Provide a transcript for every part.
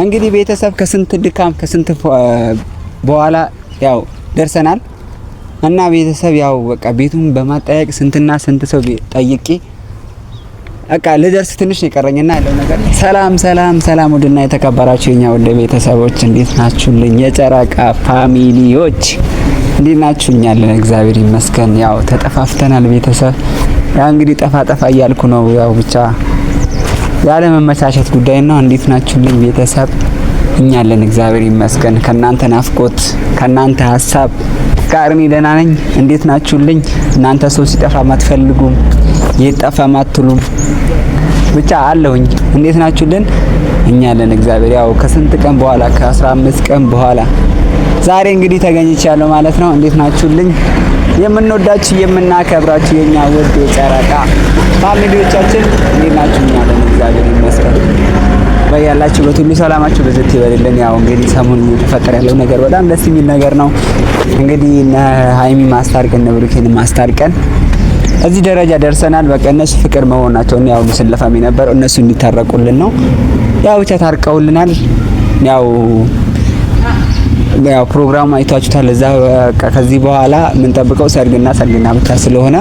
እንግዲህ ቤተሰብ ከስንት ድካም ከስንት በኋላ ያው ደርሰናል እና ቤተሰብ ያው በቃ ቤቱን በማጠያየቅ ስንትና ስንት ሰው ጠይቄ በቃ ልደርስ ትንሽ የቀረኝና ያለው ነገር ሰላም ወድና የተከበራችሁ የኛ ወደ ቤተሰቦች እንዴት ናችሁልኝ? የጨረቃ ፋሚሊዎች እንዴት ናችሁኛል? እግዚአብሔር ይመስገን። ያው ተጠፋፍተናል ቤተሰብ። ያው እንግዲህ ጠፋ እያልኩ ነው። ያው ብቻ ያለ መመቻቸት ጉዳይ ነው። እንዴት ናችሁልኝ ቤተሰብ? እኛ አለን እግዚአብሔር ይመስገን። ከናንተ ናፍቆት ከናንተ ሀሳብ ጋር እኔ ደህና ነኝ። እንዴት ናችሁልኝ? እናንተ ሰው ሲጠፋ ማትፈልጉም የጠፋ ማትሉም ብቻ አለሁኝ። እንዴት ናችሁልን? እኛ አለን እግዚአብሔር። ያው ከስንት ቀን በኋላ ከ15 ቀን በኋላ ዛሬ እንግዲህ ተገኝቻለሁ ማለት ነው። እንዴት ናችሁልኝ? የምንወዳችሁ የምናከብራችሁ የኛ ውድ የጨረቃ ፋሚሊዎቻችን እንዴት ናችሁ? እኛ አለን እግዚአብሔር ይመስገን። በያላችሁበት ሁሉ ሰላማችሁ በዘት ይበልልን። ያው እንግዲህ ሰሞኑን እየተፈጠረ ያለው ነገር በጣም ደስ የሚል ነገር ነው። እንግዲህ ሃይሚ ማስታርቀን ብሩኬን ማስታርቀን እዚህ ደረጃ ደርሰናል። በቃ እነሱ ፍቅር መሆናቸውን ያው ስለፈሚ ነበር እነሱ እንዲታረቁልን ነው። ያው ብቻ ታርቀውልናል። ያው ፕሮግራሙ አይታችሁታል። እዛ ከዚህ በኋላ ምን ጠብቀው ሰርግና ብቻ ስለሆነ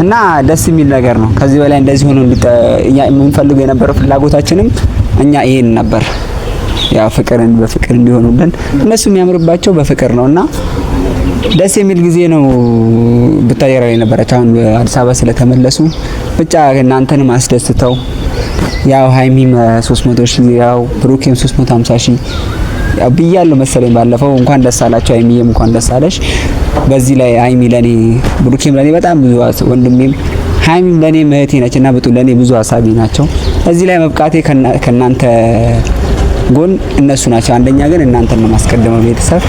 እና ደስ የሚል ነገር ነው። ከዚህ በላይ እንደዚህ ሆኖ የምንፈልገው የነበረው ፍላጎታችንም እኛ ይሄን ነበር። ያው ፍቅርን በፍቅር እንዲሆኑልን እነሱ የሚያምርባቸው በፍቅር ነውና ደስ የሚል ጊዜ ነው። ብታየራ የነበራቸው አሁን አዲስ አበባ ስለተመለሱ ብቻ እናንተንም አስደስተው ያው ሃይሚም 300,000 ያው ብሩኬም 350,000 ያው ብያለሁ መሰለኝ ባለፈው። እንኳን ደስ አላችሁ ሃይሚም እንኳን ደስ አለሽ። በዚህ ላይ ሃይሚ ለኔ ብሩኬም ለኔ በጣም ብዙ ወንድሜም ሃይሚም ለኔ እህቴ ነችና ለኔ ብዙ ሀሳቢ ናቸው። እዚህ ላይ መብቃቴ ከናንተ ጎን እነሱ ናቸው። አንደኛ ግን እናንተን ነው ማስቀደመው ቤተሰብ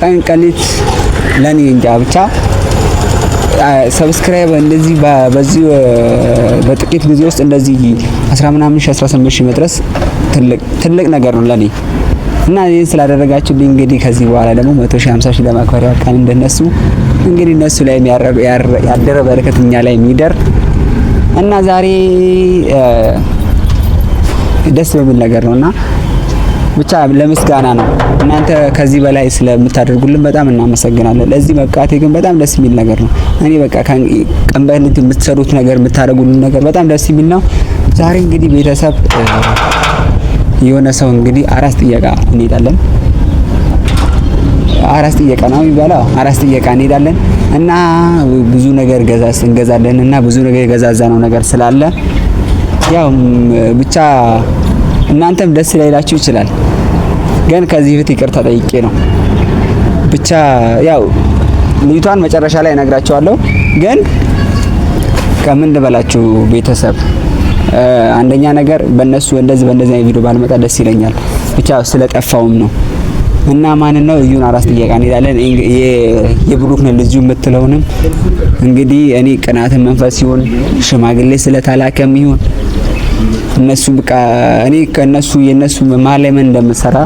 ቀንቀሊት ለኔ እንጃ ብቻ ሰብስክራይብ እንደዚህ በዚህ በጥቂት ጊዜ ውስጥ እንደዚህ 18,000 መድረስ ትልቅ ነገር ነው ለኔ እና ይሄን ስላደረጋችሁልኝ እንግዲህ ከዚህ በኋላ ደግሞ 150,000 ለማክበር ያውቃል እንደነሱ እንግዲህ እነሱ ላይ ያደረ በረከት እኛ ላይ የሚደር እና ዛሬ ደስ በሚል ነገር ነውና ብቻ ለምስጋና ነው። እናንተ ከዚህ በላይ ስለምታደርጉልን በጣም እናመሰግናለን። ለዚህ መብቃቴ ግን በጣም ደስ የሚል ነገር ነው። እኔ በቃ ቀን በሌሊት የምትሰሩት ነገር የምታደርጉልን ነገር በጣም ደስ የሚል ነው። ዛሬ እንግዲህ ቤተሰብ የሆነ ሰው እንግዲህ አራስ ጥየቃ እንሄዳለን። አራስ ጥየቃ ነው የሚባለው። አራስ ጥየቃ እንሄዳለን እና ብዙ ነገር እንገዛለን እና ብዙ ነገር የገዛዛነው ነገር ስላለ ያው ብቻ እናንተም ደስ ላይላችሁ ይችላል። ግን ከዚህ በፊት ይቅርታ ጠይቄ ነው ብቻ ያው ልጅቷን መጨረሻ ላይ እነግራቸዋለሁ። ግን ከምን ልበላችሁ ቤተሰብ አንደኛ ነገር በእነሱ በእንደዚህ ቪዲዮ ባልመጣ ደስ ይለኛል። ብቻ ስለጠፋውም ነው እና ማን ነው እዩን አራስ ጥየቃ እንሄዳለን። የብሩክ ነው ልጁ የምትለውንም እንግዲህ እኔ ቅናትን መንፈስ ይሁን ሽማግሌ ስለታላከም ይሁን እነሱ በቃ እኔ ከነሱ የነሱ መሀል ላይ ምን እንደምሰራ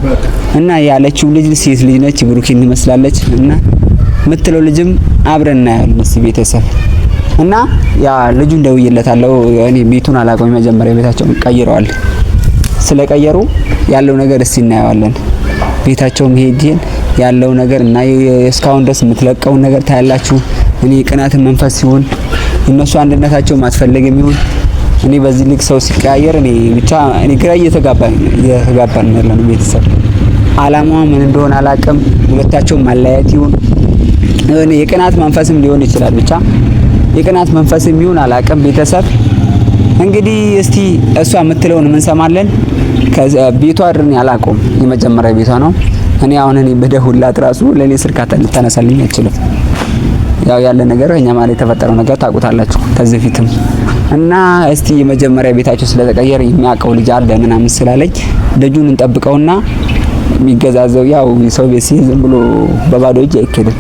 እና ያለችው ልጅ ሴት ልጅ ነች ብሩክን ትመስላለች እና የምትለው ልጅም አብረን እናያለን እዚህ ቤተሰብ እና ያ ልጁን ደውዬለታለሁ። እኔ ቤቱን አላውቀውም። መጀመሪያ ቤታቸውን ቀይረዋል። ስለቀየሩ ያለው ነገር እስቲ እናየዋለን። ቤታቸውም ሄጄን ያለው ነገር እና እስካሁን ድረስ የምትለቀውን ነገር ታያላችሁ። እኔ ቅናትን መንፈስ ሲሆን እነሱ አንድነታቸው ማትፈልግም ይሁን እኔ በዚህ ልክ ሰው ሲቀያየር እኔ ብቻ እኔ ግራ እየተጋባን ያለነው ቤተሰብ አላማው ምን እንደሆነ አላቅም። ሁለታቸው ማለያየት ይሁን እኔ የቅናት መንፈስም ሊሆን ይችላል። ብቻ የቅናት መንፈስም ይሁን አላቅም። ቤተሰብ እንግዲህ እስቲ እሷ የምትለውን ምን ሰማለን። ቤቷ ድረን ያላቆም የመጀመሪያ ቤቷ ነው። እኔ አሁን እኔ በደሁላት ራሱ ለኔ ስልካታ ልታነሳልኝ አይችልም። ያው ያለ ነገር እኛ ማለት የተፈጠረው ነገር ታውቁታላችሁ ከዚህ ፊትም እና እስቲ የመጀመሪያ ቤታቸው ስለተቀየረ የሚያውቀው ልጅ አለ ምናምን ስላለኝ ልጁን እንጠብቀውና የሚገዛዘው ያው ሰው ቤት ሲይዝ ዝም ብሎ በባዶ እጅ አይከድም።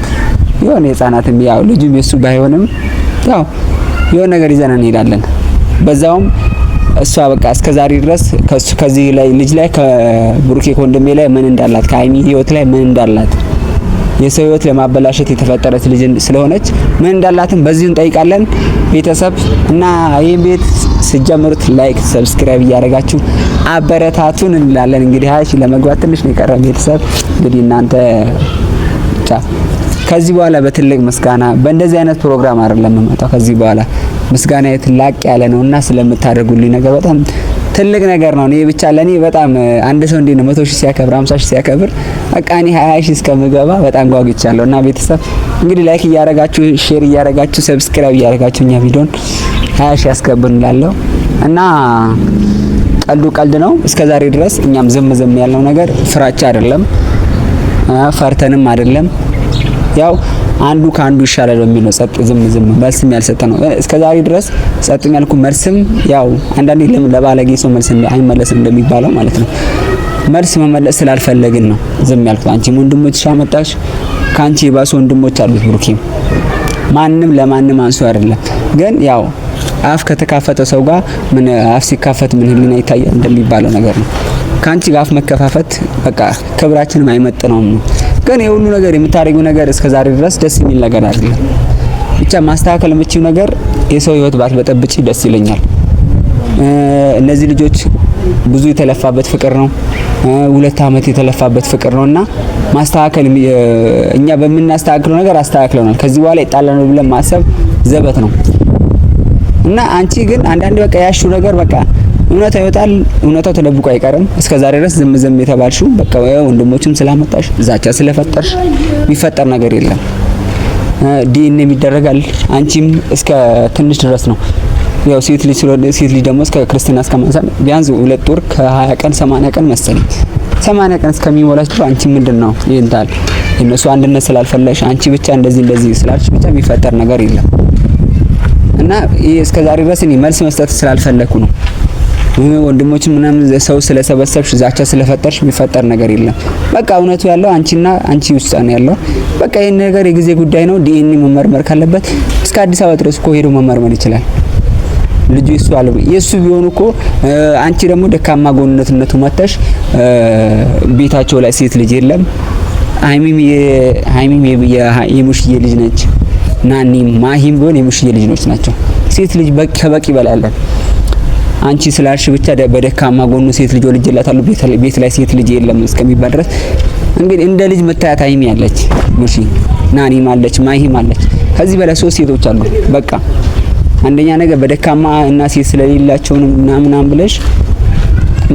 የሆነ ህፃናትም ያው ልጁም የሱ ባይሆንም ያው የሆነ ነገር ይዘን እንሄዳለን። በዛውም እሷ በቃ እስከዛሬ ድረስ ከዚህ ላይ ልጅ ላይ ከብሩኬ ወንድሜ ላይ ምን እንዳላት ከሃይሚ ህይወት ላይ ምን እንዳላት የሰው ህይወት ለማበላሸት የተፈጠረች ልጅ ስለሆነች ምን እንዳላትን በዚሁ እንጠይቃለን ቤተሰብ። እና ይሄን ቤት ስጀምሩት ላይክ ሰብስክራይብ እያደረጋችሁ አበረታቱን እንላለን። እንግዲህ 20 ሺህ ለመግባት ትንሽ ነው የቀረን ቤተሰብ። እንግዲህ እናንተ ከዚህ በኋላ በትልቅ ምስጋና በእንደዚህ አይነት ፕሮግራም አይደለም የምመጣው። ከዚህ በኋላ ምስጋና የትላቅ ያለ ነውና ስለምታደርጉልኝ ነገር በጣም ትልቅ ነገር ነው። እኔ ብቻ ለኔ በጣም አንድ ሰው እንዴ ነው 100 ሺህ ሲያከብር 50 ሺህ ሲያከብር በቃ እኔ 20 ሺህ እስከምገባ በጣም ጓጉቻለሁ። እና ቤተሰብ እንግዲህ ላይክ እያደረጋችሁ ሼር እያደረጋችሁ ሰብስክራይብ እያደረጋችሁ እኛ ቪዲዮን 20 ሺህ ያስከብርንላለሁ። እና ቀልድ ነው። እስከዛሬ ድረስ እኛም ዝም ያልነው ነገር ፍራቻ አይደለም፣ ፈርተንም አይደለም። ያው አንዱ ካንዱ ይሻላል በሚል ነው ጸጥ ዝም መልስም ያልሰጠ ነው እስከዛሬ ድረስ። ጸጥ ያልኩ መልስም ያው አንዳንዴ ለባለጌ ሰው መልስ አይመለስም እንደሚባለው ማለት ነው። መልስ መመለስ ስላልፈለግን ነው ዝም ያልኩት። አንቺም ወንድሞችሽ አመጣሽ፣ ካንቺ የባሱ ወንድሞች አሉት ብሩኬም። ማንም ለማንም አንሱ አይደለም። ግን ያው አፍ ከተካፈተ ሰው ጋር ምን አፍ ሲካፈት ምን ህሊና ይታያል እንደሚባለው ነገር ነው። ካንቺ ጋር አፍ መከፋፈት በቃ ክብራችንም አይመጥነውም ነው። ግን የሁሉ ነገር የምታደርጊው ነገር እስከዛሬ ድረስ ደስ የሚል ነገር አይደለም። ብቻ ማስተካከል የምችው ነገር የሰው ህይወት ባትበጠብጪ ደስ ይለኛል። እነዚህ ልጆች ብዙ የተለፋበት ፍቅር ነው። 2 አመት የተለፋበት ፍቅር ነውና ማስተካከል እኛ በምናስተካክለው ነገር አስተካክለናል። ከዚህ በኋላ ይጣላል ብለን ማሰብ ዘበት ነው። እና አንቺ ግን አንዳንዴ በቃ ያሹ ነገር በቃ እውነታ ይወጣል። እውነታው ተደብቆ አይቀርም። እስከዛሬ ድረስ ዝም የተባልሽው በቃ ወንድሞችም ስላመጣሽ ዛቻ ስለፈጠርሽ የሚፈጠር ነገር የለም። ዲኤንኤ ይደረጋል። አንቺም እስከ ትንሽ ድረስ ነው ያው ሴት ልጅ ደግሞ እስከ ክርስትና እስከማንሳት ቢያንስ 2 ወር ከ20 ቀን 80 ቀን መሰለኝ 80 ቀን እስከሚሞላሽ ድረስ አንቺ ምንድነው ይንታል እነሱ አንድነት ስላልፈለሽ አንቺ ብቻ እንደዚህ ስላልሽ ብቻ የሚፈጠር ነገር የለም። እና ይሄ እስከዛሬ ድረስ እኔ መልስ መስጠት ስላልፈለኩ ነው። ወንድሞችን ምናምን ሰው ስለሰበሰብሽ ዛቻ ስለፈጠርሽ የሚፈጠር ነገር የለም። በቃ እውነቱ ያለው አንቺና አንቺ ውስጥ ነው ያለው። በቃ ይሄን ነገር የጊዜ ጉዳይ ነው። ዲኤንኤ መመርመር ካለበት እስከ አዲስ አበባ ድረስ እኮ ሄዶ መመርመር ይችላል። ልጁ የሱ ቢሆን እኮ አንቺ ደግሞ ደካማ ጎንነቱ መተሽ ቤታቸው ላይ ሴት ልጅ የለም። ሃይሚም የሙሽዬ ልጅ ነች። ናኒም ማሂም ቢሆን የሙሽዬ ልጅ ናቸው። ሴት ልጅ ከበቂ በላይ አለን። አንቺ ስላልሽ ብቻ በደካማ ጎኑ ሴት ልጅ ወልጅላታለሁ ቤት ላይ ሴት ልጅ የለም እስከሚባል ድረስ እንግዲህ እንደ ልጅ መታያት ሃይሚ ያለች፣ ሙሺ ናኒም አለች፣ ማሂም አለች። ከዚህ በላይ 3 ሴቶች አሉ። በቃ አንደኛ ነገር በደካማ እና ሴት ስለሌላቸው ምናምን ብለሽ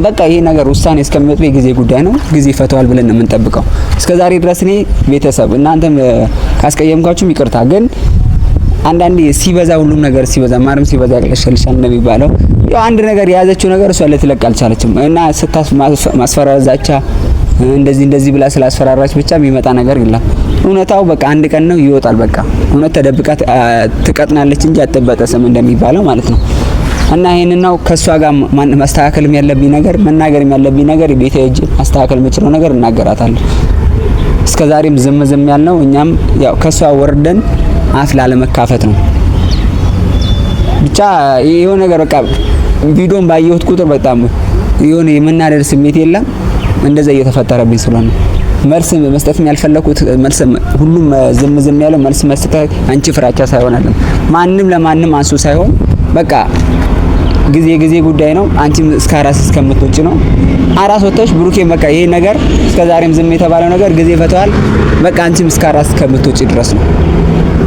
በቃ ይሄ ነገር ውሳኔ እስከሚወጣ የጊዜ ጉዳይ ነው። ጊዜ ፈተዋል ብለን ነው የምንጠብቀው። እስከዛሬ ድረስ እኔ ቤተሰብ እናንተም ካስቀየምኳችሁ ይቅርታ። ግን አንዳንዴ ሲበዛ ሁሉም ነገር ሲበዛ ማርም ሲበዛ ያቅለሸልሻል እንደሚባለው ያው አንድ ነገር የያዘችው ነገር እሷ ልትለቅ አልቻለችም። እና ማስፈራራት ዛቻ እንደዚህ ብላ ስላስፈራራች ብቻ የሚመጣ ነገር የለም። እውነታው በቃ አንድ ቀን ነው ይወጣል። በቃ እውነት ተደብቃ ትቀጥናለች እንጂ አትበጠስም እንደሚባለው ማለት ነው። እና ይሄንን ነው ከሷ ጋር ማስተካከልም ያለብኝ ነገር መናገርም ያለብኝ ነገር ቤቴ ሄጄ ማስተካከል የምችለው ነገር እናገራታለሁ። እስከዛሬም ዝም ያልነው እኛም ያው ከሷ ወርደን አፍ ላለመካፈት ነው። ብቻ የሆነ ነገር በቃ ቪዲዮን ባየሁት ቁጥር በጣም የሆነ የመናደድ ስሜት የለም እንደዛ እየተፈጠረብኝ ስለሆነ መልስ መስጠትም ያልፈለኩት መልስ ሁሉም ዝም ያለው መልስ መስጠት አንቺ ፍራቻ ሳይሆን አይደለም ማንም ለማንም አንሱ ሳይሆን በቃ ጊዜ ጉዳይ ነው። አንቺም እስከ አራስ እስከምትወጪ ነው። አራስ ወጥተሽ ብሩኬ በቃ ይሄ ነገር እስከዛሬም ዝም የተባለው ነገር ጊዜ ፈተዋል። በቃ አንቺም እስከ አራስ እስከምትወጪ ድረስ ነው።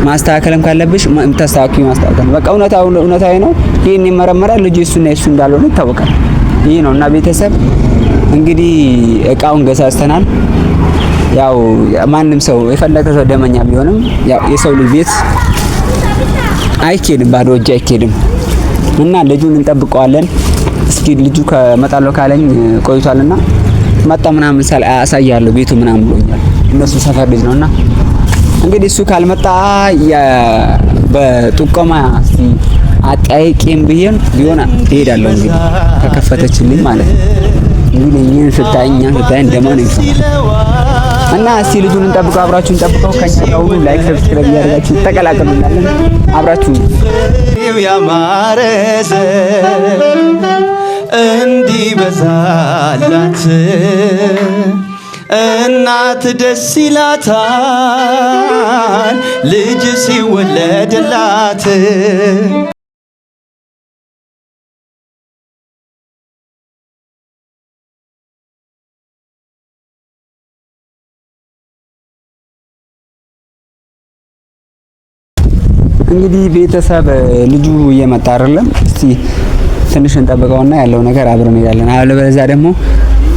ማስተካከልም ካለብሽ የምታስተካክዪ ማስተካከል በቃ እውነታዊ ነው። ይሄን ይመረመራል። ልጅ እሱና እሱ እንዳልሆነ ይታወቃል። ይሄ ነው እና ቤተሰብ እንግዲህ እቃውን ገሳስተናል። ያው ማንም ሰው የፈለገ ሰው ደመኛ ቢሆንም ያው የሰው ልጅ ቤት አይኬድም፣ ባዶ እጅ አይኬድም እና ልጁን እንጠብቀዋለን። እስኪ ልጁ ከመጣለው ካለኝ ቆይቷልና መጣ ምናምን አሳያለሁ ቤቱ ምናምን ብሎኛል። እነሱ ሰፈር ልጅ ነውና እንግዲህ እሱ ካልመጣ በጥቆማ እስቲ አጣይቄም ቢሆን እሄዳለሁ። እንግዲህ ከከፈተችልኝ ማለት ነው። እንግዲህ እኛን ስታይኛ እንደማን ይፈታል እና እስቲ ልጁን እንጠብቀው። አብራችሁን እንጠብቀው። ከኛ ጋር ሁሉ ላይክ ሰብስክራይብ ያደርጋችሁ ተቀላቀሉናል። አብራችሁ ያማረ እንዲበዛላት እናት ደስ ይላታል ልጅ ሲወለድላት። እንግዲህ ቤተሰብ ልጁ እየመጣ አይደለም። እስቲ ትንሽ እንጠብቀውና ያለው ነገር አብረን እንሄዳለን። አለበለዚያ ደግሞ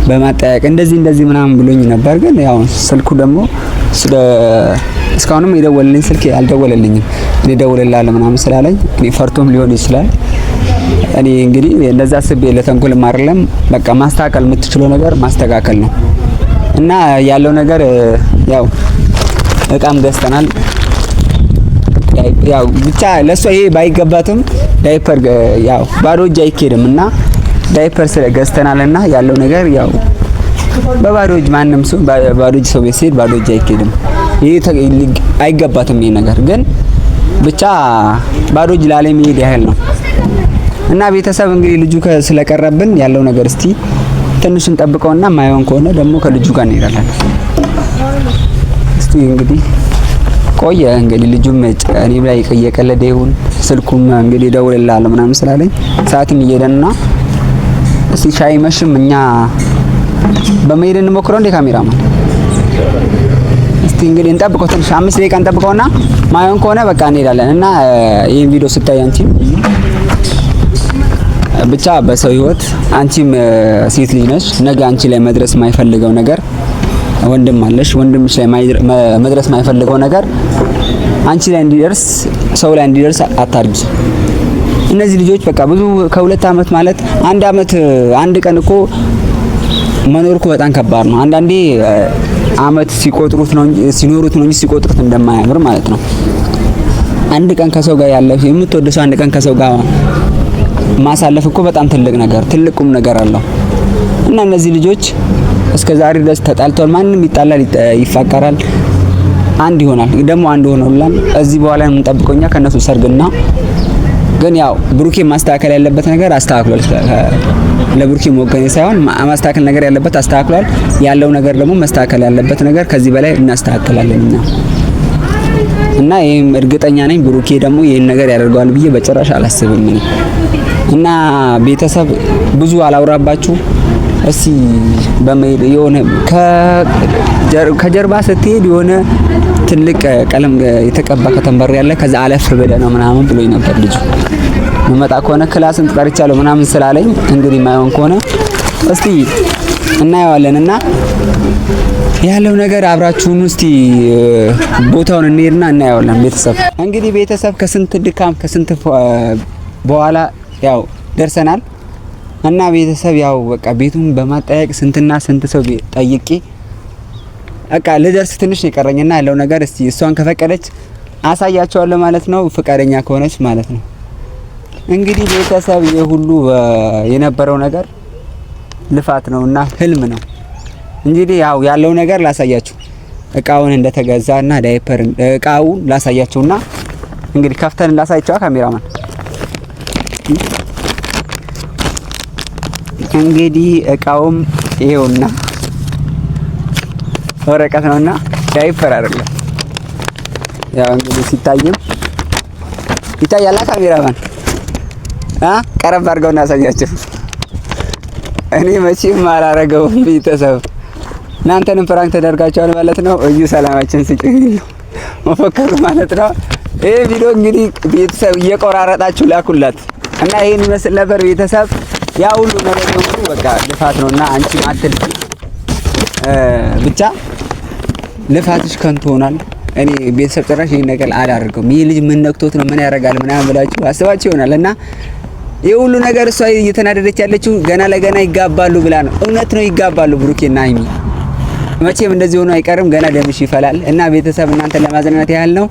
በማጠያየቅ እንደዚህ ምናምን ብሎኝ ነበር። ግን ያው ስልኩ ደግሞ እስካሁንም የደወለልኝ ስልክ አልደወለልኝም። እኔ ደውልልሃለሁ ምናምን ስላለኝ እኔ ፈርቶም ሊሆን ይችላል። እኔ እንግዲህ እንደዛ አስቤ ለተንኮልም አይደለም። በቃ ማስተካከል የምትችለው ነገር ማስተካከል ነው እና ያለው ነገር ያው እቃም ገዝተናል። ያው ብቻ ለሷ ይሄ ባይገባትም ዳይፐር ያው ባዶ እጅ አይኬድም እና ዳይፐር ስለገዝተናልና ያለው ነገር ያው በባዶ እጅ ማንም ሰው ባዶ እጅ ሰው ቤት ሲሄድ ባዶ እጅ አይኬድም። ይሄ አይገባትም ይሄ ነገር ግን ብቻ ባዶ እጅ ላለም ይሄድ ያህል ነው እና ቤተሰብ እንግዲህ ልጁ ስለቀረብን ያለው ነገር እስቲ ትንሽ እንጠብቀውና ማይሆን ከሆነ ደግሞ ከልጁ ጋር እንሄዳለን። እስቲ እንግዲህ ቆየ እንግዲህ ልጁም እኔም ላይ እየቀለደ ይሁን ስልኩም እንግዲህ ደውልልሃለሁ ምናምን ስላለኝ ሰዓትም እየሄደና እስቲ ሻይ መሽም እኛ በመሄድ እንሞክረው እንደ ካሜራማን እስቲ እንግዲህ እንጠብቀው ትንሽ 5 ደቂቃ እንጠብቀውና ማይሆን ከሆነ በቃ እንሄዳለን እና ይሄን ቪዲዮ ስታይ አንቺም ብቻ በሰው ህይወት አንቺም ሴት ልጅ ነሽ። ነገ አንቺ ላይ መድረስ የማይፈልገው ነገር ወንድም አለሽ። ወንድምሽ ላይ መድረስ የማይፈልገው ነገር አንቺ ላይ እንዲደርስ ሰው ላይ እንዲደርስ አታርጊ። እነዚህ ልጆች በቃ ብዙ ከ2 አመት ማለት 1 አመት 1 ቀን እኮ መኖር እኮ በጣም ከባድ ነው። አንዳንዴ አመት ሲቆጥሩት ነው እንጂ ሲኖሩት ነው እንጂ ሲቆጥሩት እንደማያምር ማለት ነው። 1 ቀን ከሰው ጋር ያለው የምትወደው 1 ቀን ከሰው ጋር ማሳለፍ እኮ በጣም ትልቅ ነገር ትልቁም ነገር አለው እና እነዚህ ልጆች እስከ ዛሬ ድረስ ተጣልተዋል። ማንም ይጣላል፣ ይፋቀራል፣ አንድ ይሆናል። ደግሞ አንድ ሆነውላል። እዚህ በኋላ የምንጠብቀው እኛ ከነሱ ሰርግና ግን ያው ብሩኬ ማስተካከል ያለበት ነገር አስተካክሏል። ለብሩኬ ሞገኔ ሳይሆን ማስተካከል ነገር ያለበት አስተካክሏል። ያለው ነገር ደግሞ ማስተካከል ያለበት ነገር ከዚህ በላይ እናስተካክላለን እና ይሄም እርግጠኛ ነኝ ብሩኬ ደግሞ ይሄን ነገር ያደርገዋል ብዬ በጭራሽ አላስብም እኔ እና ቤተሰብ ብዙ አላውራባችሁ። እስቲ በመሄድ የሆነ ከጀርባ ስትሄድ የሆነ ትልቅ ቀለም የተቀባ ከተንበር ያለ ከዛ አለፍ ብለህ ነው ምናምን ብሎኝ ነበር ልጁ። መጣ ከሆነ ክላስን ጠርቻለሁ ምናምን ስላለኝ እንግዲህ ማይሆን ከሆነ እስቲ እናየዋለን እና ያለው ነገር አብራችሁን እስቲ ቦታውን እንሄድና እናየዋለን። ቤተሰብ እንግዲህ ቤተሰብ ከስንት ድካም ከስንት በኋላ ያው ደርሰናል እና ቤተሰብ ያው በቃ ቤቱን በማጠያየቅ ስንትና ስንት ሰው ጠይቄ በቃ ልደርስ ትንሽ የቀረኝና ያለው ነገር እስቲ እሷን ከፈቀደች አሳያቸዋለሁ ማለት ነው። ፍቃደኛ ከሆነች ማለት ነው። እንግዲህ ቤተሰብ የሁሉ የነበረው ነገር ልፋት ነውና ህልም ነው። እንግዲህ ያው ያለው ነገር ላሳያችሁ እቃውን እንደተገዛና ዳይፐር እቃውን ላሳያችሁና እንግዲህ ከፍተን ላሳያችሁ ካሜራማን። እንግዲህ እቃውም ይሄውና ወረቀት ነውና ዳይፐር አይደለም። ያው እንግዲህ ሲታይም ይታያል ካሜራማን ቀረብ አድርገውና አሳያችሁ። እኔ መቼም አላረገውም ቤተሰብ እናንተንም ፍራንክ ተደርጋችኋል ማለት ነው። እዩ ሰላማችን ስጭኝ መፈከሩ ማለት ነው። ይሄ ቪዲዮ እንግዲህ ቤተሰብ እየቆራረጣችሁ ላኩላት እና ይሄን ይመስል ነበር ቤተሰብ። ያ ሁሉ ነገር ነው በቃ ልፋት ነውና አንቺ አትልፊ ብቻ ልፋትሽ ከንቱ ሆኗል። እኔ ቤተሰብ ጭራሽ ይሄን ነገር አላደርገውም። ይሄ ልጅ ምን ነክቶት ነው ምን ያደርጋል ምናምን ብላችሁ አስባችሁ ይሆናል እና ይሄ ሁሉ ነገር እሷ እየተናደደች ያለችው ገና ለገና ይጋባሉ ብላ ነው። እውነት ነው ይጋባሉ ብሩኬና ሀይሚ መቼም እንደዚህ ሆኖ አይቀርም። ገና ደምሽ ይፈላል እና ቤተሰብ እናንተን ለማዝናናት ያህል ነው።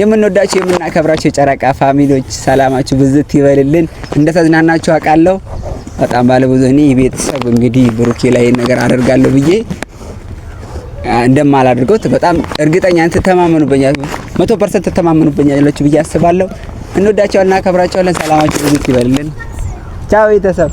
የምንወዳችሁ የምናከብራችሁ የጨረቃ ፋሚሊዎች ሰላማችሁ ብዝት ይበልልን። እንደተዝናናችሁ አውቃለሁ በጣም ባለብዙ እኔ ቤተሰብ እንግዲህ ብሩኬ ላይ ነገር አደርጋለሁ ብዬ እንደማላደርገው በጣም እርግጠኛ ነኝ። ተተማመኑበኛል 100% ተተማመኑበኛል ብዬ አስባለሁ። እንወዳችኋልና እናከብራችኋለን። ሰላማችሁ ብዝት ይበልልን። ቻው ቤተሰብ።